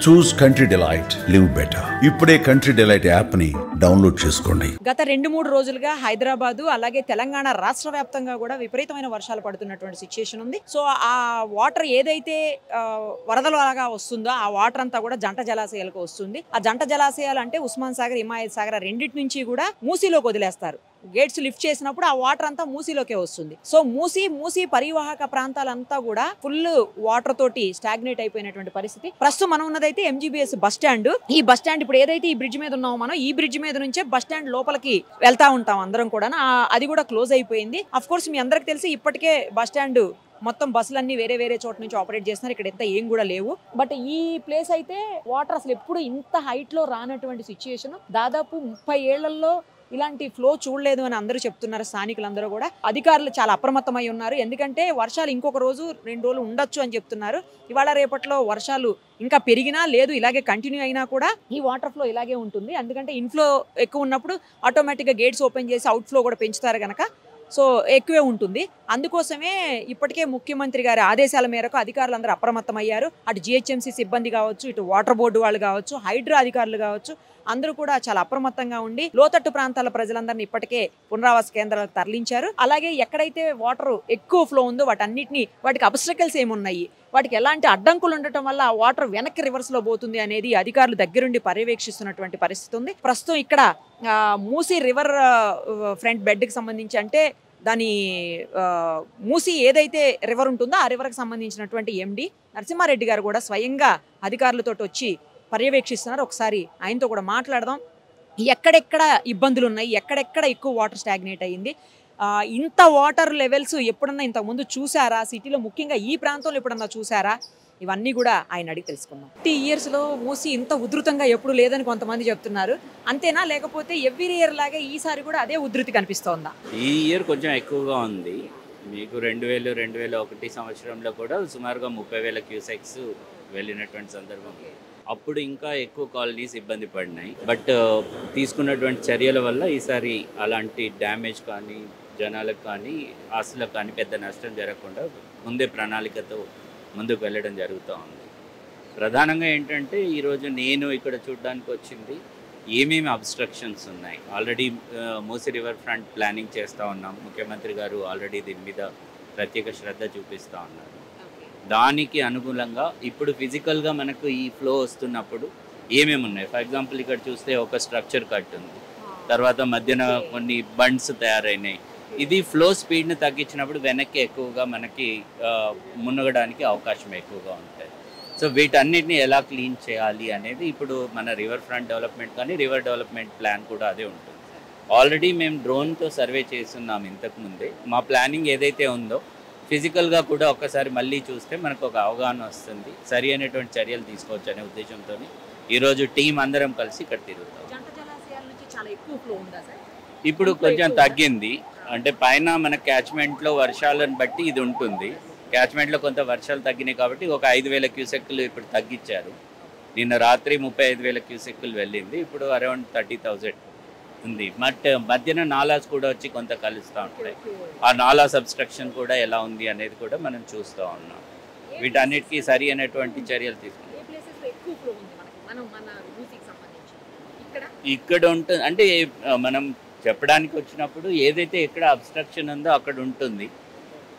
చూస్ country delight, live better. ఇప్పుడే country delight app ని download చేసుకోండి. గత 2-3 రోజులుగా హైదరాబాద్ అలాగే తెలంగాణ రాష్ట్ర వ్యాప్తంగా కూడా విపరీతమైన వర్షాలు పడుతున్నటువంటి సిచ్యుయేషన్ ఉంది. సో ఆ వాటర్ ఏదైతే వరదలాగా వస్తుందో ఆ వాటర్ అంతా కూడా జంట జలాశయాలకు వస్తుంది. ఆ జంట జలాశయాలు అంటే ఉస్మాన్ సాగర్, హిమాయత్ సాగర్ రెండింటి నుంచి కూడా మూసీలోకి వదిలేస్తారు. గేట్స్ లిఫ్ట్ చేసినప్పుడు ఆ వాటర్ అంతా మూసీలోకే వస్తుంది. సో మూసీ పరివాహక ప్రాంతాలంతా కూడా ఫుల్ వాటర్ తోటి స్టాగ్నేట్ అయిపోయినటువంటి పరిస్థితి. ప్రస్తుతం మనం ఉన్నదైతే ఎంజీబీఎస్ బస్ స్టాండ్. ఈ బస్ స్టాండ్ ఇప్పుడు ఏదైతే ఈ బ్రిడ్జ్ మీద ఉన్నామో మనం, ఈ బ్రిడ్జ్ మీద నుంచే బస్ స్టాండ్ లోపలికి వెళ్తా ఉంటాం అందరం కూడా. అది కూడా క్లోజ్ అయిపోయింది. అఫ్ కోర్స్ మీ అందరికి తెలిసి ఇప్పటికే బస్ స్టాండ్ మొత్తం బస్సులన్నీ వేరే వేరే చోట నుంచి ఆపరేట్ చేస్తున్నారు. ఇక్కడ ఎంత ఏం కూడా లేవు. బట్ ఈ ప్లేస్ అయితే వాటర్ అసలు ఎప్పుడు ఇంత హైట్ లో రానటువంటి సిచ్యుయేషన్. దాదాపు 30 ఏళ్లలో ఇలాంటి ఫ్లో చూడలేదు అని అందరూ చెప్తున్నారు. స్థానికులందరూ కూడా, అధికారులు చాలా అప్రమత్తమై ఉన్నారు. ఎందుకంటే వర్షాలు ఇంకొక రోజు 2 రోజులు ఉండొచ్చు అని చెప్తున్నారు. ఇవాళ రేపట్లో వర్షాలు ఇంకా పెరిగినా లేదు, ఇలాగే కంటిన్యూ అయినా కూడా ఈ వాటర్ ఫ్లో ఇలాగే ఉంటుంది. ఎందుకంటే ఇన్ఫ్లో ఎక్కువ ఉన్నప్పుడు ఆటోమేటిక్గా గేట్స్ ఓపెన్ చేసి అవుట్ ఫ్లో కూడా పెంచుతారు కనుక సో ఎక్కువే ఉంటుంది. అందుకోసమే ఇప్పటికే ముఖ్యమంత్రి గారి ఆదేశాల మేరకు అధికారులందరూ అప్రమత్తమయ్యారు. అటు జిహెచ్ఎంసీ సిబ్బంది కావచ్చు, ఇటు వాటర్ బోర్డు వాళ్ళు కావచ్చు, హైడ్రా అధికారులు కావచ్చు, అందరూ కూడా చాలా అప్రమత్తంగా ఉండి లోతట్టు ప్రాంతాల ప్రజలందరినీ ఇప్పటికే పునరావాస కేంద్రాలకు తరలించారు. అలాగే ఎక్కడైతే వాటర్ ఎక్కువ ఫ్లో ఉందో వాటికి అబ్స్టకల్స్ ఏమున్నాయి, వాటికి ఎలాంటి అడ్డంకులు ఉండటం వల్ల ఆ వాటర్ వెనక్కి రివర్స్ లో పోతుంది అనేది అధికారులు దగ్గరుండి పర్యవేక్షిస్తున్నటువంటి పరిస్థితి ఉంది. ప్రస్తుతం ఇక్కడ మూసీ రివర్ ఫ్రంట్ బెడ్కి సంబంధించి అంటే దాని మూసీ ఏదైతే రివర్ ఉంటుందో ఆ రివర్కి సంబంధించినటువంటి ఎండి నరసింహారెడ్డి గారు కూడా స్వయంగా అధికారులతో వచ్చి పర్యవేక్షిస్తున్నారు. ఒకసారి ఆయనతో కూడా మాట్లాడదాం. ఎక్కడెక్కడ ఇబ్బందులు ఉన్నాయి, ఎక్కడెక్కడ ఎక్కువ వాటర్ స్టాగ్నేట్ అయ్యింది, ఇంత వాటర్ లెవెల్స్ ఎప్పుడన్నా ఇంతకుముందు చూసారా, సిటీలో ముఖ్యంగా ఈ ప్రాంతంలో ఎప్పుడన్నా చూసారా, ఇవన్నీ కూడా ఆయన అడిగి తెలుసుకుందాం. 50 ఇయర్స్లో మూసి ఇంత ఉధృతంగా ఎప్పుడు లేదని కొంతమంది చెప్తున్నారు. అంతేనా, లేకపోతే ఎవ్రీ ఇయర్ లాగే ఈసారి కూడా అదే ఉధృతి కనిపిస్తోందా? ఈ ఇయర్ కొంచెం ఎక్కువగా ఉంది. మీకు 2000-2001 సంవత్సరంలో కూడా సుమారుగా 30,000 క్యూసెక్స్ వెళ్ళినటువంటి సందర్భం. అప్పుడు ఇంకా ఎక్కువ కాలనీస్ ఇబ్బంది పడినాయి. బట్ తీసుకున్నటువంటి చర్యల వల్ల ఈసారి అలాంటి డ్యామేజ్ కానీ జనాలకు కానీ ఆస్తులకు కానీ పెద్ద నష్టం జరగకుండా ముందే ప్రణాళికతో ముందుకు వెళ్ళడం జరుగుతూ ఉంది. ప్రధానంగా ఏంటంటే ఈరోజు నేను ఇక్కడ చూడడానికి వచ్చింది ఏమేమి అబ్స్ట్రక్షన్స్ ఉన్నాయి. Already Musi river front planning చేస్తూ ఉన్నాం. ముఖ్యమంత్రి గారు ఆల్రెడీ దీని మీద ప్రత్యేక శ్రద్ధ చూపిస్తూ ఉన్నారు. దానికి అనుగుణంగా ఇప్పుడు ఫిజికల్గా మనకు ఈ ఫ్లో వస్తున్నప్పుడు ఏమేమి ఉన్నాయి. ఫర్ ఎగ్జాంపుల్ ఇక్కడ చూస్తే ఒక స్ట్రక్చర్ కట్ ఉంది, తర్వాత మధ్యన కొన్ని బండ్స్ తయారైనాయి. ఇది ఫ్లో స్పీడ్ని తగ్గించినప్పుడు వెనక్కి ఎక్కువగా మనకి మునగడానికి అవకాశం ఎక్కువగా ఉంటాయి. సో వీటన్నిటిని ఎలా క్లీన్ చేయాలి అనేది ఇప్పుడు మన రివర్ ఫ్రంట్ డెవలప్మెంట్ కానీ రివర్ డెవలప్మెంట్ ప్లాన్ కూడా అదే ఉంటుంది. ఆల్రెడీ మేము డ్రోన్తో సర్వే చేస్తున్నాం ఇంతకుముందే. మా ప్లానింగ్ ఏదైతే ఉందో ఫిజికల్గా కూడా ఒక్కసారి మళ్ళీ చూస్తే మనకు ఒక అవగాహన వస్తుంది, సరి అయినటువంటి చర్యలు తీసుకోవచ్చు అనే ఉద్దేశంతో ఈరోజు టీం అందరం కలిసి ఇక్కడ తిరుగుతాం. ఇప్పుడు కొంచెం తగ్గింది. అంటే పైన మన క్యాచ్మెంట్లో వర్షాలను బట్టి ఇది ఉంటుంది. క్యాచ్మెంట్లో కొంత వర్షాలు తగ్గినాయి కాబట్టి ఒక 5,000 క్యూసెక్కులు ఇప్పుడు తగ్గించారు. నిన్న రాత్రి 35,000 క్యూసెక్కులు వెళ్ళింది. ఇప్పుడు అరౌండ్ 30,000 ఉంది. బట్ మధ్యన నాలాస్ కూడా వచ్చి కొంత కలుస్తూ ఉంటాయి. ఆ నాలా సబ్స్ట్రక్షన్ కూడా ఎలా ఉంది అనేది కూడా మనం చూస్తూ ఉన్నాం. వీటన్నిటికీ సరి అయినటువంటి చర్యలు తీసుకుంటాం. ఇక్కడ ఉంటుంది అంటే మనం చెప్పడానికి వచ్చినప్పుడు ఏదైతే ఎక్కడ అబ్స్ట్రక్షన్ ఉందో అక్కడ ఉంటుంది.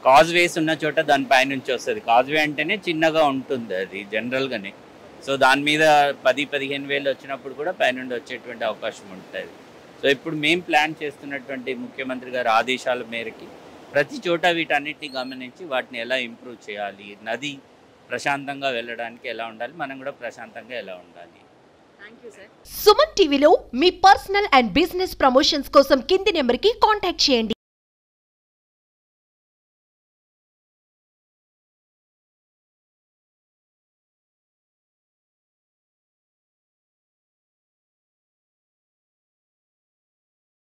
కాజ్వేస్ ఉన్న చోట దానిపై నుంచి వస్తుంది. కాజ్వే అంటేనే చిన్నగా ఉంటుంది అది జనరల్గానే. సో దాని మీద 10-15 వేలు వచ్చినప్పుడు కూడా పైనుండి వచ్చేటువంటి అవకాశం ఉంటుంది. సో ఇప్పుడు మేము ప్లాన్ చేస్తున్నటువంటి ముఖ్యమంత్రి గారి ఆదేశాల మేరకి ప్రతి చోట వీటన్నిటిని గమనించి వాటిని ఎలా ఇంప్రూవ్ చేయాలి, నది ప్రశాంతంగా వెళ్ళడానికి ఎలా ఉండాలి, మనం కూడా ప్రశాంతంగా ఎలా ఉండాలి. సుమన్ టీవీలో మీ పర్సనల్ అండ్ బిజినెస్ ప్రమోషన్స్ కోసం కింది నెంబర్కి కాంటాక్ట్ చేయండి.